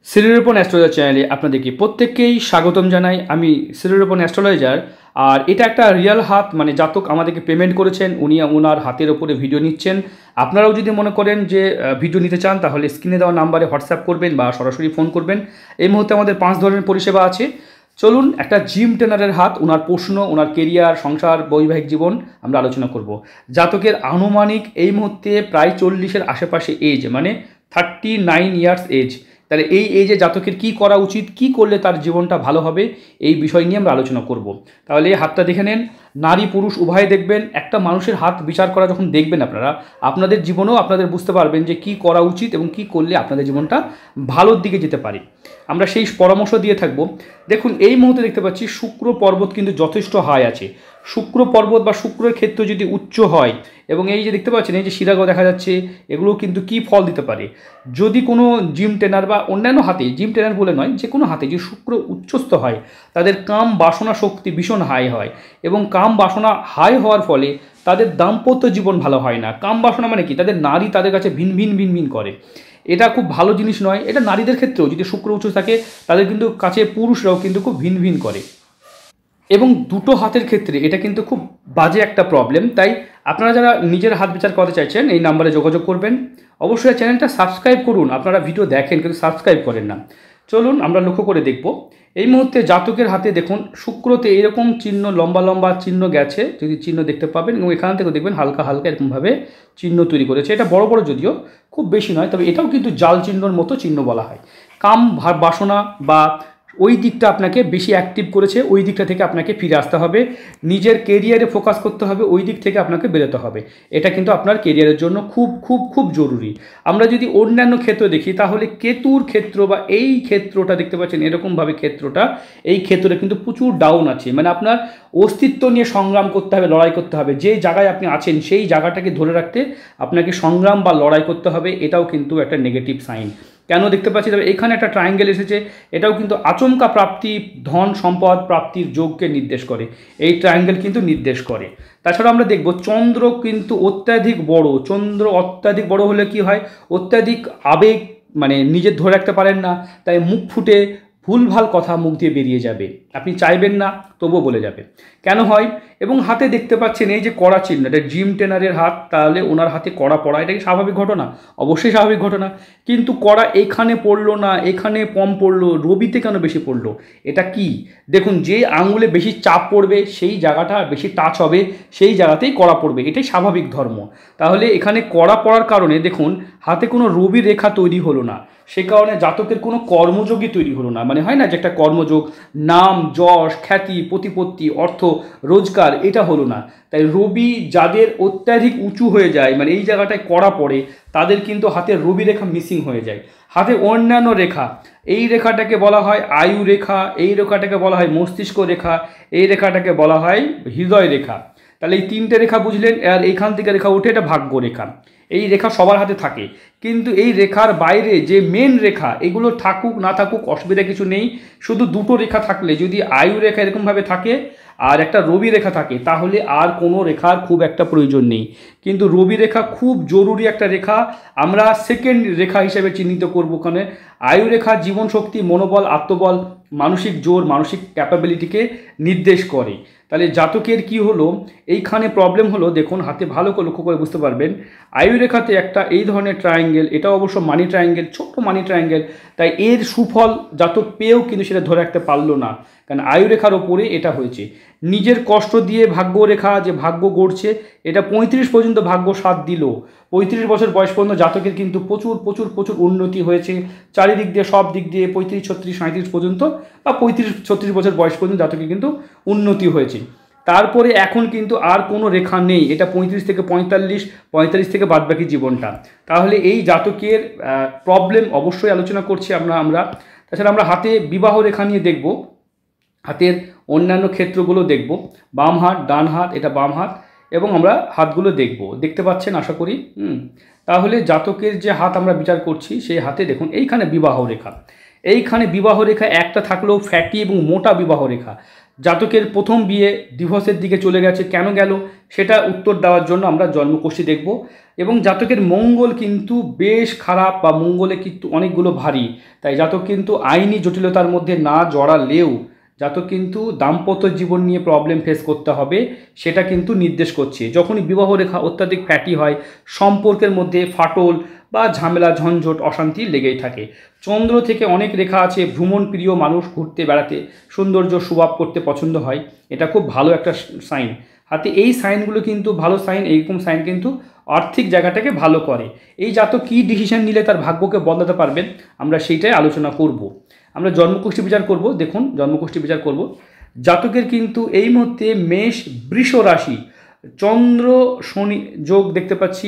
সিরিরোপন astrologer চ্যানেলে আপনাদেরকে প্রত্যেককেই স্বাগতম জানাই। আমি সিরিরোপন অ্যাস্ট্রোলজার। আর এটা একটা রিয়েল হাত, মানে জাতক আমাদেরকে পেমেন্ট করেছেন, উনি ওনার হাতের ওপরে ভিডিও নিচ্ছেন। আপনারাও যদি মনে করেন যে ভিডিও নিতে চান, তাহলে স্ক্রিনে দেওয়া নাম্বারে হোয়াটসঅ্যাপ করবেন বা সরাসরি ফোন করবেন। এই মুহূর্তে আমাদের 5 ধরনের পরিষেবা আছে। চলুন, একটা জিম ট্রেনারের হাত, ওনার প্রশ্ন, ওনার কেরিয়ার, সংসার, বৈবাহিক জীবন আমরা আলোচনা করব। জাতকের আনুমানিক এই মুহূর্তে প্রায় 40-এর আশেপাশে এজ, মানে 39 ইয়ার্স এজ। তাহলে এই এজে জাতকের কি করা উচিত, কি করলে তার জীবনটা ভালো হবে, এই বিষয় নিয়ে আমরা আলোচনা করব। তাহলে এই হাতটা দেখে নেন। নারী পুরুষ উভয় দেখবেন। একটা মানুষের হাত বিচার করা যখন দেখবেন আপনারা, আপনাদের জীবনেও আপনাদের বুঝতে পারবেন যে কি করা উচিত এবং কি করলে আপনাদের জীবনটা ভালোর দিকে যেতে পারে। আমরা সেই পরামর্শ দিয়ে থাকব। দেখুন, এই মুহূর্তে দেখতে পাচ্ছি শুক্র পর্বত কিন্তু যথেষ্ট হাই আছে। শুক্র পর্বত বা শুক্রের ক্ষেত্র যদি উচ্চ হয়, এবং এই যে দেখতে পাচ্ছেন এই যে শিরাগো দেখা যাচ্ছে, এগুলো কিন্তু কি ফল দিতে পারে। যদি কোনো জিম ট্রেনার বা অন্যান্য হাতে, জিম ট্রেনার বলে নয়, যে কোনো হাতে যে শুক্র উচ্চস্থ হয়, তাদের কাম বাসনা শক্তি ভীষণ হাই হয়, এবং কাম বাসনা হাই হওয়ার ফলে তাদের দাম্পত্য জীবন ভালো হয় না। কাম বাসনা মানে কি, তাদের নারী তাদের কাছে ভিন ভিন ভিন ভিন করে। এটা খুব ভালো জিনিস নয়। এটা নারীদের ক্ষেত্রেও যদি শুক্র উচ্চ থাকে, তাদের কিন্তু কাছে পুরুষরাও কিন্তু খুব ভিন ভিন করে, এবং দুটো হাতের ক্ষেত্রে এটা কিন্তু খুব বাজে একটা প্রবলেম। তাই আপনারা যারা নিজের হাত বিচার করতে চাইছেন, এই নাম্বারে যোগাযোগ করবেন। অবশ্যই চ্যানেলটা সাবস্ক্রাইব করুন। আপনারা ভিডিও দেখেন কিন্তু সাবস্ক্রাইব করেন না। চলুন আমরা লক্ষ্য করে দেখব। এই মুহূর্তে জাতকের হাতে দেখুন শুক্রতে এরকম চিহ্ন, লম্বা লম্বা চিহ্ন গেছে, যদি চিহ্ন দেখতে পাবেন, এবং এখান থেকে দেখবেন হালকা হালকা এরকমভাবে চিহ্ন তৈরি করেছে। এটা বড় বড় যদিও খুব বেশি নয়, তবে এটাও কিন্তু জাল চিহ্নর মতো চিহ্ন বলা হয়। কাম বাসনা বা ওই দিকটা আপনাকে বেশি অ্যাক্টিভ করেছে, ওই দিকটা থেকে আপনাকে ফিরে আসতে হবে। নিজের কেরিয়ারে ফোকাস করতে হবে, ওই দিক থেকে আপনাকে বেরোতে হবে। এটা কিন্তু আপনার কেরিয়ারের জন্য খুব খুব খুব জরুরি। আমরা যদি অন্যান্য ক্ষেত্র দেখি, তাহলে কেতুর ক্ষেত্র বা এই ক্ষেত্রটা দেখতে পাচ্ছেন এরকমভাবে ক্ষেত্রটা, এই ক্ষেত্রে কিন্তু প্রচুর ডাউন আছে। মানে আপনার অস্তিত্ব নিয়ে সংগ্রাম করতে হবে, লড়াই করতে হবে। যে জায়গায় আপনি আছেন সেই জায়গাটাকে ধরে রাখতে আপনাকে সংগ্রাম বা লড়াই করতে হবে। এটাও কিন্তু একটা নেগেটিভ সাইন। কেন দেখতে পাচ্ছি, তবে এখানে একটা ট্রায়াঙ্গেল এসেছে, এটাও কিন্তু আচমকা প্রাপ্তি, ধন সম্পদ প্রাপ্তির যোগকে নির্দেশ করে। এই ট্রায়াঙ্গেল কিন্তু নির্দেশ করে। তাছাড়া আমরা দেখব চন্দ্র কিন্তু অত্যাধিক বড়। চন্দ্র অত্যাধিক বড় হলে কি হয়, অত্যাধিক আবেগ, মানে নিজের ধরে রাখতে পারেন না, তাই মুখ ফুটে ভুলভাল কথা মুখ দিয়ে বেরিয়ে যাবে। আপনি চাইবেন না তবুও বলে যাবে। কেন হয়? এবং হাতে দেখতে পাচ্ছেন এই যে কড়া চিহ্ন, এটা জিম ট্রেনারের হাত, তাহলে ওনার হাতে কড়া পড়া, এটা কি স্বাভাবিক ঘটনা? অবশ্যই স্বাভাবিক ঘটনা। কিন্তু কড়া এখানে পড়লো না, এখানে কম পড়লো, রবিতে কেন বেশি পড়লো? এটা কি? দেখুন, যে আঙুলে বেশি চাপ পড়বে সেই জায়গাটা বেশি টাচ হবে, সেই জায়গাতেই কড়া পড়বে। এটাই স্বাভাবিক ধর্ম। তাহলে এখানে কড়া পড়ার কারণে দেখুন হাতে কোনো রবি রেখা তৈরি হলো না, সে কারণে জাতকের কোনো কর্মযোগই তৈরি হলো না। মানে হয় না যে একটা কর্মযোগ, নাম যশ খ্যাতি প্রতিপত্তি অর্থ রোজগার, এটা হলো না। তাই রবি যাদের অত্যাধিক উঁচু হয়ে যায়, মানে এই জায়গাটায় কড়া পড়ে, তাদের কিন্তু হাতের রবি রেখা মিসিং হয়ে যায়। হাতে অন্যান্য রেখা, এই রেখাটাকে বলা হয় আয়ু রেখা, এই রেখাটাকে বলা হয় মস্তিষ্ক রেখা, এই রেখাটাকে বলা হয় হৃদয় রেখা। তাহলে এই 3টে রেখা বুঝলেন। আর এইখান থেকে রেখা উঠে এটা ভাগ্য রেখা। এই রেখা সবার হাতে থাকে, কিন্তু এই রেখার বাইরে যে মেন রেখা, এগুলো থাকুক না থাকুক অসুবিধা কিছু নেই। শুধু দুটো রেখা থাকলে, যদি আয়ু রেখা এরকমভাবে থাকে আর একটা রবি রেখা থাকে, তাহলে আর কোনো রেখার খুব একটা প্রয়োজন নেই। কিন্তু রবি রেখা খুব জরুরি একটা রেখা, আমরা সেকেন্ড রেখা হিসেবে চিহ্নিত করবো। ওখানে আয়ু রেখা জীবন শক্তি, মনোবল, আত্মবল, মানসিক জোর, মানসিক ক্যাপাবিলিটিকে নির্দেশ করে। তাহলে জাতকের কি হলো, এইখানে প্রবলেম হলো, দেখুন হাতে ভালো করে লক্ষ্য করে বুঝতে পারবেন। আয়ু রেখাতে একটা এই ধরনের ট্রায়াঙ্গেল, এটা অবশ্য মানি ট্রায়াঙ্গেল, ছোট্ট মানি ট্রায়াঙ্গেল। তাই এর সুফল জাতক পেয়েও কিন্তু সেটা ধরে রাখতে পারলো না, কারণ আয়ু রেখার ওপরে এটা হয়েছে। নিজের কষ্ট দিয়ে ভাগ্য রেখা যে ভাগ্য গড়ছে, এটা 35 পর্যন্ত ভাগ্য সাথ দিল। 35 বছর বয়স পর্যন্ত জাতকের কিন্তু প্রচুর প্রচুর প্রচুর উন্নতি হয়েছে চারিদিক দিয়ে, সব দিক দিয়ে। 35, 36, 37 পর্যন্ত বা 35, 36 বছর বয়স পর্যন্ত জাতকের কিন্তু উন্নতি হয়েছে। তারপরে এখন কিন্তু আর কোনো রেখা নেই। এটা 35 থেকে 45, 45 থেকে বাদবাকি জীবনটা। তাহলে এই জাতকের প্রবলেম অবশ্যই আলোচনা করছি আমরা। তাছাড়া আমরা হাতে বিবাহ রেখা নিয়ে দেখব, হাতের অন্যান্য ক্ষেত্রগুলো দেখব। বাম হাত, ডান হাত, এটা বাম হাত, এবং আমরা হাতগুলো দেখব। দেখতে পাচ্ছেন আশা করি। তাহলে জাতকের যে হাত আমরা বিচার করছি, সেই হাতে দেখুন এইখানে বিবাহ রেখা, এইখানে বিবাহ রেখা একটা থাকলেও ফ্যাটি এবং মোটা বিবাহ রেখা। জাতকের প্রথম বিয়ে ডিভোর্সের দিকে চলে গেছে, কেন গেল সেটা উত্তর দেওয়ার জন্য আমরা জন্মকুষ্ঠী দেখব। এবং জাতকের মঙ্গল কিন্তু বেশ খারাপ বা মঙ্গলে কিন্তু অনেকগুলো ভারী, তাই জাতক কিন্তু আইনি জটিলতার মধ্যে না জড়ালেও জাতক কিন্তু দাম্পত্য জীবন নিয়ে প্রবলেম ফেস করতে হবে সেটা কিন্তু নির্দেশ করছে। যখনই বিবাহ রেখা অত্যাধিক ফ্যাটি হয়, সম্পর্কের মধ্যে ফাটল বা ঝামেলা ঝঞ্ঝট অশান্তি লেগেই থাকে। চন্দ্র থেকে অনেক রেখা আছে, ভ্রমণ প্রিয় মানুষ, ঘুরতে বেড়াতে সৌন্দর্য সুভাব করতে পছন্দ হয়, এটা খুব ভালো একটা সাইন। হাতে এই সাইনগুলো কিন্তু ভালো সাইন, এইরকম সাইন কিন্তু আর্থিক জায়গাটাকে ভালো করে। এই জাতক কী ডিসিশন নিলে তার ভাগ্যকে বদলাতে পারবেন আমরা সেইটাই আলোচনা করব। আমরা জন্মকুষ্ঠী বিচার করব। দেখুন জন্মকুষ্ঠী বিচার করব, জাতকের কিন্তু এই মুহূর্তে মেষ বৃষ রাশি, চন্দ্র শনি যোগ দেখতে পাচ্ছি,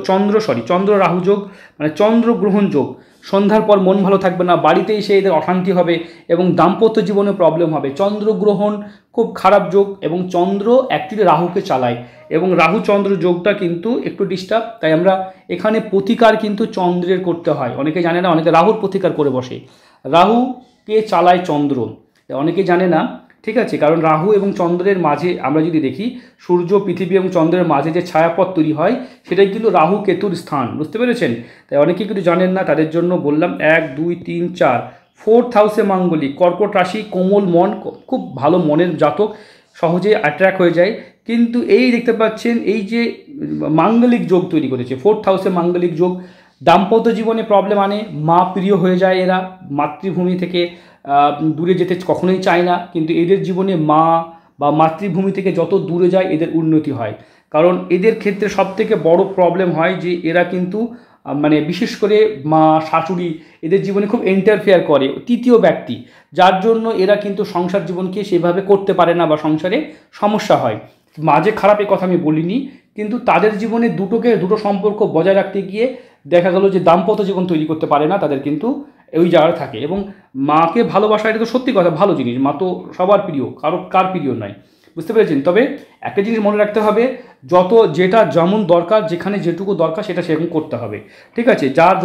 চন্দ্র রাহু যোগ, মানে চন্দ্র গ্রহণ যোগ। সন্ধ্যার পর মন ভালো থাকবে না, বাড়িতে এসে এদের অশান্তি হবে এবং দাম্পত্য জীবনে প্রবলেম হবে। চন্দ্রগ্রহণ খুব খারাপ যোগ এবং চন্দ্র অ্যাকচুয়ালি রাহুকে চালায় এবং রাহু চন্দ্র যোগটা কিন্তু একটু ডিস্টার্ব। তাই আমরা এখানে প্রতিকার কিন্তু চন্দ্রের করতে হয়। অনেকে জানে না, অনেকে রাহুর প্রতিকার করে বসে। রাহুকে চালায় চন্দ্র, অনেকে জানে না, ঠিক আছে। কারণ রাহু এবং চন্দ্রের মাঝে আমরা যদি দেখি, সূর্য পৃথিবী এবং চন্দ্রের মাঝে যে ছায়াপথ তৈরি হয় সেটাই কিন্তু রাহু কেতুর স্থান, বুঝতে পেরেছেন। তাই অনেকে কিন্তু জানেন না, তাদের জন্য বললাম। 1 2 3 4 4th হাউসে মাঙ্গলিক, কর্কট রাশি, কোমল মন, খুব ভালো মনের জাতক, সহজে অ্যাট্রাক্ট হয়ে যায়। কিন্তু এই দেখতে পাচ্ছেন এই যে মাঙ্গলিক যোগ তৈরি করেছে, 4th হাউসে মাঙ্গলিক যোগ দাম্পত্য জীবনে প্রবলেম আনে, মা প্রিয় হয়ে যায় এরা, মাতৃভূমি থেকে দূরে যেতে কখনোই চায় না। কিন্তু এদের জীবনে মা বা মাতৃভূমি থেকে যত দূরে যায় এদের উন্নতি হয়। কারণ এদের ক্ষেত্রে সবথেকে বড় প্রবলেম হয় যে এরা কিন্তু মানে বিশেষ করে মা শাশুড়ি এদের জীবনে খুব ইন্টারফেয়ার করে, তৃতীয় ব্যক্তি, যার জন্য এরা কিন্তু সংসার জীবনকে সেভাবে করতে পারে না বা সংসারে সমস্যা হয়। মাঝে খারাপ এই কথা আমি বলিনি, কিন্তু তাদের জীবনে দুটো সম্পর্ক বজায় রাখতে গিয়ে দেখা গেল যে দাম্পত্য জীবন তৈরি করতে পারে না, তাদের কিন্তু ওই জায়গায় থাকে। এবং মাকে ভালোবাসা এটা তো সত্যি কথা, ভালো জিনিস, মা তো সবার প্রিয়, কার প্রিয় নয়, বুঝতে পেরেছেন। তবে একটা জিনিস মনে রাখতে হবে, যেটা যেমন দরকার, যেখানে যেটুকু দরকার সেটা সেরকম করতে হবে, ঠিক আছে। যার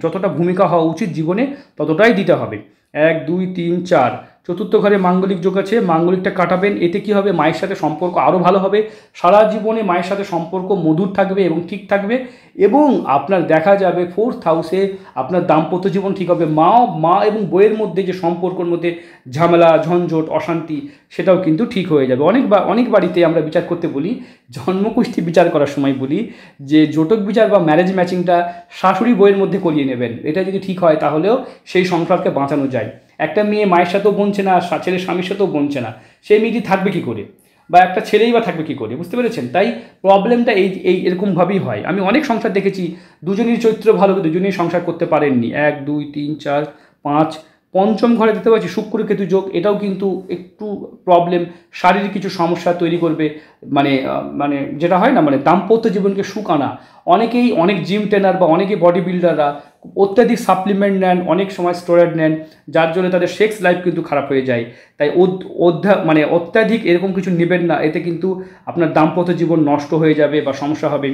যতটা ভূমিকা হওয়া উচিত জীবনে ততটাই দিতে হবে। 1 2 3 4 চতুর্থ ঘরে মাঙ্গলিক যোগ আছে, মাঙ্গলিকটা কাটাবেন। এতে কি হবে, মায়ের সাথে সম্পর্ক আরও ভালো হবে, সারা জীবনে মায়ের সাথে সম্পর্ক মধুর থাকবে এবং ঠিক থাকবে। এবং আপনার দেখা যাবে 4th হাউসে আপনার দাম্পত্য জীবন ঠিক হবে। মা এবং বইয়ের মধ্যে যে সম্পর্কের মধ্যে ঝামেলা ঝঞ্ঝট অশান্তি সেটাও কিন্তু ঠিক হয়ে যাবে। অনেক বাড়িতে আমরা বিচার করতে বলি, জন্মকুষ্ঠী বিচার করার সময় বলি যে জটক বিচার বা ম্যারেজ ম্যাচিংটা শাশুড়ি বইয়ের মধ্যে করিয়ে নেবেন। এটা যদি ঠিক হয় তাহলেও সেই সংসারকে বাঁচানো যায়। একটা মেয়ে মায়ের সাথেও বনছে না, ছেলে স্বামীর সাথেও বনছে না, সেই মেয়েটি থাকবে কী করে, বা একটা ছেলেই বা থাকবে কী করে, বুঝতে পেরেছেন। তাই প্রবলেমটা এরকমভাবেই হয়। আমি অনেক সংসার দেখেছি, দুজনের চরিত্র ভালো, দুজনেই সংসার করতে পারেননি। 1 2 3 4 5 পঞ্চম ঘরে দেখতে পাচ্ছি শুক্র কেতু যোগ, এটাও কিন্তু একটু প্রবলেম, শারীরিক কিছু সমস্যা তৈরি করবে। মানে যেটা হয় না, মানে দাম্পত্য জীবনকে সুখ আনা। অনেক জিম ট্রেনার বা অনেকে বডি বিল্ডাররা অত্যাধিক সাপ্লিমেন্ট নেন, অনেক সময় স্টেরয়েড নেন, যার জন্য তাদের সেক্স লাইফ কিন্তু খারাপ হয়ে যায়। তাই অত্যাধিক এরকম কিছু নেবেন না, এতে কিন্তু আপনার দাম্পত্য জীবন নষ্ট হয়ে যাবে বা সমস্যা হবে।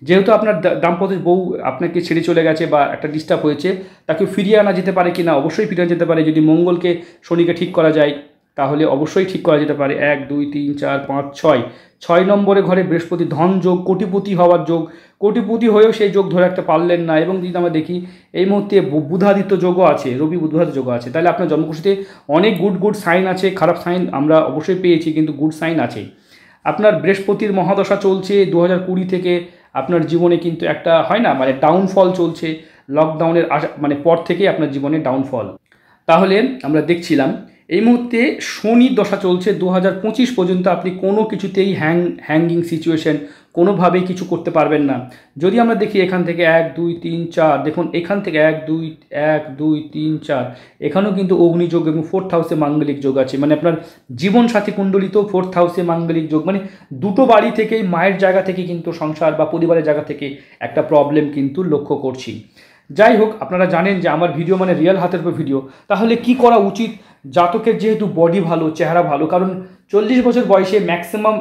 যেহেতু আপনার দাম্পত্য বউ আপনাকে ছেড়ে চলে গেছে বা একটা ডিস্টার্ব হয়েছে, তাকে ফিরিয়ে আনা যেতে পারে কি না, অবশ্যই ফিরিয়ে যেতে পারে। যদি মঙ্গলকে শনিকে ঠিক করা যায় তাহলে অবশ্যই ঠিক করা যেতে পারে। 1 2 3 4 5 6 নম্বরে ঘরে বৃহস্পতি ধন যোগ, কোটিপতি হওয়ার যোগ, কোটিপতি হয়েও সেই যোগ ধরে রাখতে পারলেন না। এবং যদি আমরা দেখি এই মুহূর্তে বুধাদিত্য যোগও আছে, রবি বুধাদিত্য যোগও আছে, তাহলে আপনার জন্মকুষ্ঠীতে অনেক গুড সাইন আছে। খারাপ সাইন আমরা অবশ্যই পেয়েছি, কিন্তু গুড সাইন আছে। আপনার বৃহস্পতির মহাদশা চলছে 2020 থেকে, আপনার জীবনে কিন্তু একটা হয় না, মানে ডাউনফল চলছে, লকডাউনের পর থেকে আপনার জীবনে ডাউনফল। তাহলে আমরা দেখছিলাম এই মুহূর্তে শনির দশা চলছে 2025 পর্যন্ত। আপনি কোনো কিছুতেই হ্যাঙ্গিং সিচুয়েশন, কোনোভাবেই কিছু করতে পারবেন না। যদি আমরা দেখি এখান থেকে 1 2 3 4, দেখুন এখান থেকে 1 2 3 4, এখানেও কিন্তু অগ্নিযোগ এবং 4th হাউসে মাঙ্গলিক যোগ আছে। মানে আপনার জীবনসাথী কুণ্ডলিত 4th হাউসে মাঙ্গলিক যোগ, মানে দুটো বাড়ি থেকেই, মায়ের জায়গা থেকে কিন্তু সংসার বা পরিবারের জায়গা থেকে একটা প্রবলেম কিন্তু লক্ষ্য করছি। যাই হোক, আপনারা জানেন যে আমার ভিডিও মানে রিয়েল হাতের উপর ভিডিও। তাহলে কি করা উচিত জাতকের, যেহেতু বডি ভালো, চেহারা ভালো, কারণ 40 বছর বয়সে ম্যাক্সিমাম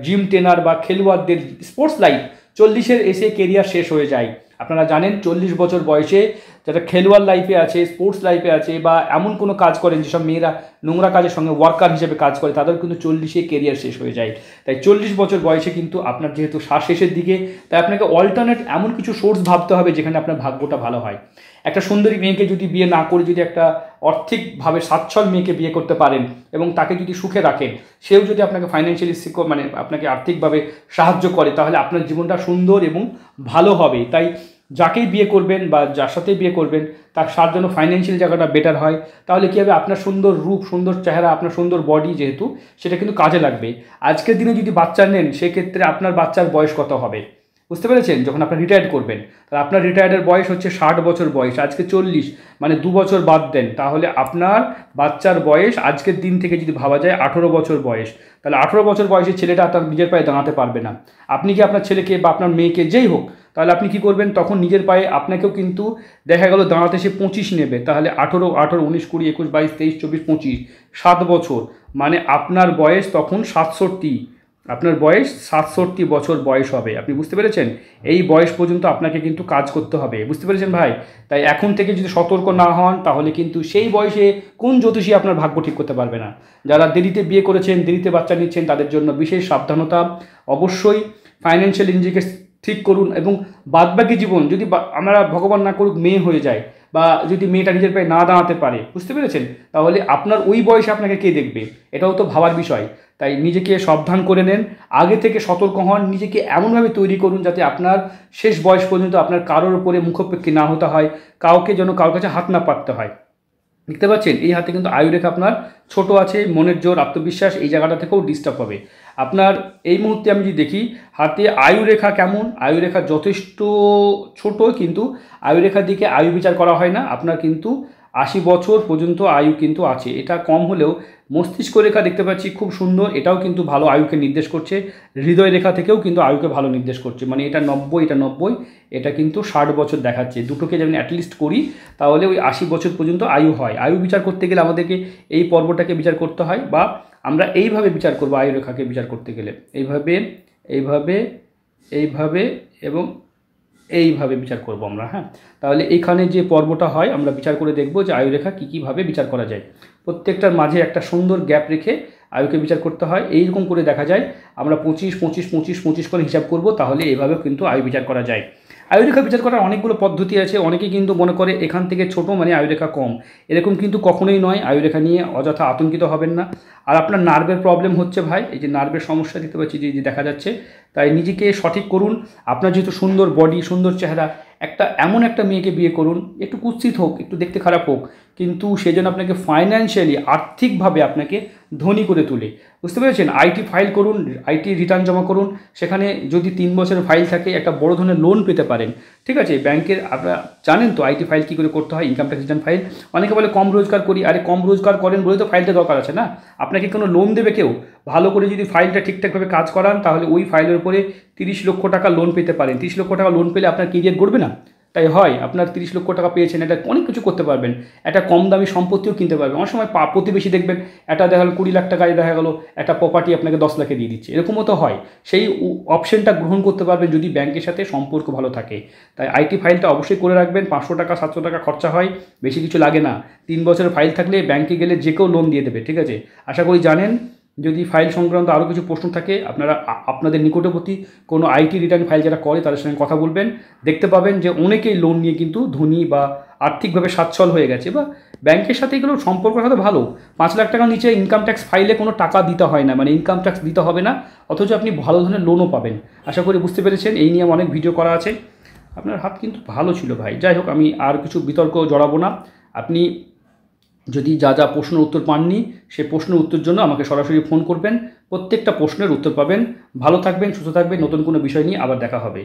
জিম ট্রেনার বা খেলোয়াড়দের স্পোর্টস লাইফ 40-এর এসে কেরিয়ার শেষ হয়ে যায়। আপনারা জানেন 40 বছর বয়সে যারা খেলোয়াড় লাইফে আছে, স্পোর্টস লাইফে আছে, বা এমন কোনো কাজ করেন যেসব মেয়েরা নোংরা কাজের সঙ্গে ওয়ার্কার হিসেবে কাজ করে, তাদের কিন্তু 40-এ কেরিয়ার শেষ হয়ে যায়। তাই 40 বছর বয়সে কিন্তু আপনার যেহেতু শেষের দিকে, তাই আপনাকে অল্টারনেট এমন কিছু সোর্স ভাবতে হবে যেখানে আপনার ভাগ্যটা ভালো হয়। একটা সুন্দরী মেয়েকে যদি বিয়ে না করে যদি একটা আর্থিকভাবে সচ্ছল মেয়েকে বিয়ে করতে পারেন এবং তাকে যদি সুখে রাখেন, সেও যদি আপনাকে ফাইন্যান্সিয়ালি মানে আপনাকে আর্থিকভাবে সাহায্য করে, তাহলে আপনার জীবনটা সুন্দর এবং ভালো হবে। তাই যাকেই বিয়ে করবেন বা যার সাথে বিয়ে করবেন, তার জন্য ফাইন্যান্সিয়াল জায়গাটা বেটার হয়। তাহলে কী হবে, আপনার সুন্দর রূপ, সুন্দর চেহারা, আপনার সুন্দর বডি যেহেতু, সেটা কিন্তু কাজে লাগবে। আজকের দিনে যদি বাচ্চা নেন, সেক্ষেত্রে আপনার বাচ্চার বয়স কত হবে বুঝতে পেরেছেন? যখন আপনার রিটায়ার্ড করবেন, তাহলে আপনার রিটায়ার্ডের বয়স হচ্ছে 60 বছর বয়স, আজকে 40, মানে 2 বছর বাদ দেন, তাহলে আপনার বাচ্চার বয়স আজকের দিন থেকে যদি ভাবা যায় 18 বছর বয়স, তাহলে 18 বছর বয়সের ছেলেটা তার নিজের পায়ে দাঁড়াতে পারবে না। আপনি কি আপনার ছেলেকে বা আপনার মেয়েকে, যেই হোক, তাহলে আপনি কি করবেন, তখন নিজের পায়ে আপনাকেও কিন্তু দেখা গেল দাঁড়াতে সে 25 নেবে, তাহলে 18, 19, 20, 21, 22, 23, 24, 25, 7 বছর, মানে আপনার বয়স তখন 67, আপনার বয়স 67 বছর বয়স হবে। আপনি বুঝতে পেরেছেন? এই বয়স পর্যন্ত আপনাকে কিন্তু কাজ করতে হবে, বুঝতে পেরেছেন ভাই? তাই এখন থেকে যদি সতর্ক না হন, তাহলে কিন্তু সেই বয়সে কোন জ্যোতিষী আপনার ভাগ্য ঠিক করতে পারবে না। যারা দেরিতে বিয়ে করেছেন, দেরিতে বাচ্চা নিচ্ছেন, তাদের জন্য বিশেষ সাবধানতা। অবশ্যই ফাইন্যান্সিয়াল নিজেকে ঠিক করুন, এবং বাদবাকি জীবন যদি আমরা ভগবান না করুক মেয়ে হয়ে যায়, বা যদি মেয়েটা নিজের পায়ে না দাঁড়াতে পারে, বুঝতে পেরেছেন, তাহলে আপনার ওই বয়সে আপনাকে কে দেখবে? এটাও তো ভাবার বিষয়। তাই নিজেকে সাবধান করে নেন, আগে থেকে সতর্ক হন, নিজেকে এমনভাবে তৈরি করুন যাতে আপনার শেষ বয়স পর্যন্ত আপনার কারোর উপরে মুখোপেক্ষী না হতে হয়, কাউকে যেন কারোর কাছে হাত না পাততে হয়। দেখতে পাচ্ছেন এই হাতে কিন্তু আয়ুরেখা আপনার ছোট আছে, মনের জোর, আত্মবিশ্বাস এই জায়গাটা থেকেও ডিস্টার্ব হবে আপনার। এই মুহূর্তে আমি যদি দেখি হাতে আয়ুরেখা কেমন, আয়ুরেখা যথেষ্ট ছোট, কিন্তু আয়ুরেখার দিকে আয়ু বিচার করা হয় না। আপনার কিন্তু 80 বছর পর্যন্ত আয়ু কিন্তু আছে, এটা কম হলেও মস্তিষ্ক রেখা দেখতে পাচ্ছি খুব সুন্দর, এটাও কিন্তু ভালো আয়ুকে নির্দেশ করছে। হৃদয় রেখা থেকেও কিন্তু আয়ুকে ভালো নির্দেশ করছে, মানে এটা 90, এটা 90, এটা কিন্তু 60 বছর দেখাচ্ছে। দুটোকে যেমন অ্যাটলিস্ট করি, তাহলে ওই 80 বছর পর্যন্ত আয়ু হয়। আয়ু বিচার করতে গেলে আমাদেরকে এই পর্বটাকে বিচার করতে হয়, বা আমরা এইভাবে বিচার করবো আয়ুরেখাকে বিচার করতে গেলে, এইভাবে, এইভাবে, এইভাবে এবং এইভাবে বিচার করব আমরা। হ্যাঁ, তাহলে এইখানে যে পর্বটা হয় আমরা বিচার করে দেখব যে আয়ুরেখা কী কীভাবে বিচার করা যায়। প্রত্যেকটার মাঝে একটা সুন্দর গ্যাপ রেখে আয়ুকে বিচার করতে হয়। এইরকম করে দেখা যায় আমরা 25, 25, 25, 25 করে হিসাব করব, তাহলে এইভাবেও কিন্তু আয়ু বিচার করা যায়। আয়ুরেখা বিচার করার অনেকগুলো পদ্ধতি আছে। অনেকেই কিন্তু মনে করে এখান থেকে ছোট মানে আয়ুরেখা কম, এরকম কিন্তু কখনোই নয়। আয়ুরেখা নিয়ে অযথা আতঙ্কিত হবেন না। আর আপনার নার্ভের প্রবলেম হচ্ছে ভাই, এই যে নার্ভের সমস্যা দেখতে পাচ্ছি যে দেখা যাচ্ছে, তাই নিজেকে সঠিক করুন। আপনার যেহেতু সুন্দর বডি, সুন্দর চেহারা, এমন একটা মেয়েকে বিয়ে করুন, একটু কুৎসিত হোক, একটু দেখতে খারাপ হোক, কিন্তু সে যেন আপনাকে ফাইন্যান্সিয়ালি, আর্থিকভাবে আপনাকে ধনী করে তোলে, বুঝতে পেরেছেন? আইটি ফাইল করুন, আইটি রিটার্ন জমা করুন, সেখানে যদি 3 বছরের ফাইল থাকে একটা বড় ধরনের লোন পেতে পারেন। ঠিক আছে, ব্যাংকের আপনারা জানেন তো আইটি ফাইল কী করে করতে হয়, ইনকাম ট্যাক্স রিটার্ন ফাইল। অনেকে বলে কম রোজগার করি, আরে কম রোজগার করেন বলে তো ফাইলটা দরকার আছে না। আপনাকে কোনো লোন দেবে কেউ? ভালো করে যদি ফাইলটা ঠিকঠাকভাবে কাজ করান, তাহলে ওই ফাইলের উপরে 30 লক্ষ টাকা লোন পেতে পারেন। 30 লক্ষ টাকা লোন পেলে আপনার কেরিয়ার গড়বে না? তাই হয়, আপনার 30 লক্ষ টাকা পেয়েছেন, এটা অনেক কিছু করতে পারবেন, একটা কম দামি সম্পত্তিও কিনতে পারবেন। অনেক সময় প্রতিবেশী দেখবেন একটা দেখা গেলো 20 লাখ টাকায় দেখা গেলো একটা প্রপার্টি আপনাকে 10 লাখে দিয়ে দিচ্ছে, এরকমও তো হয়। সেই অপশনটা গ্রহণ করতে পারবেন যদি ব্যাংকের সাথে সম্পর্ক ভালো থাকে। তাই আইটি ফাইলটা অবশ্যই করে রাখবেন। 500 টাকা 700 টাকা খরচা হয়, বেশি কিছু লাগে না। 3 বছরের ফাইল থাকলে ব্যাংকে গেলে যে কেউ লোন দিয়ে দেবে। ঠিক আছে, আশা করি জানেন। যদি ফাইল সংক্রান্ত আরও কিছু প্রশ্ন থাকে, আপনারা আপনাদের নিকটবর্তী কোনো আইটি রিটার্ন ফাইল যারা করে তাদের সঙ্গে কথা বলবেন। দেখতে পাবেন যে অনেকেই লোন নিয়ে কিন্তু ধনী বা আর্থিকভাবে সচ্ছল হয়ে গেছে, বা ব্যাংকের সাথে এগুলো সম্পর্ক সাথে ভালো। 5 লাখ টাকার নিচে ইনকাম ট্যাক্স ফাইলে কোনো টাকা দিতে হয় না, মানে ইনকাম ট্যাক্স দিতে হবে না, অথচ আপনি ভালো ধরনের লোনও পাবেন। আশা করি বুঝতে পেরেছেন। এই নিয়ে অনেক ভিডিও করা আছে। আপনার হাত কিন্তু ভালো ছিল ভাই। যাই হোক, আমি আর কিছু বিতর্ক জড়াবো না। আপনি যদি যা যা প্রশ্নের উত্তর পাননি, সেই প্রশ্নের উত্তর জন্য আমাকে সরাসরি ফোন করবেন। প্রত্যেকটা প্রশ্নের উত্তর পাবেন। ভালো থাকবেন, সুস্থ থাকবেন। নতুন কোনো বিষয় নিয়ে আবার দেখা হবে।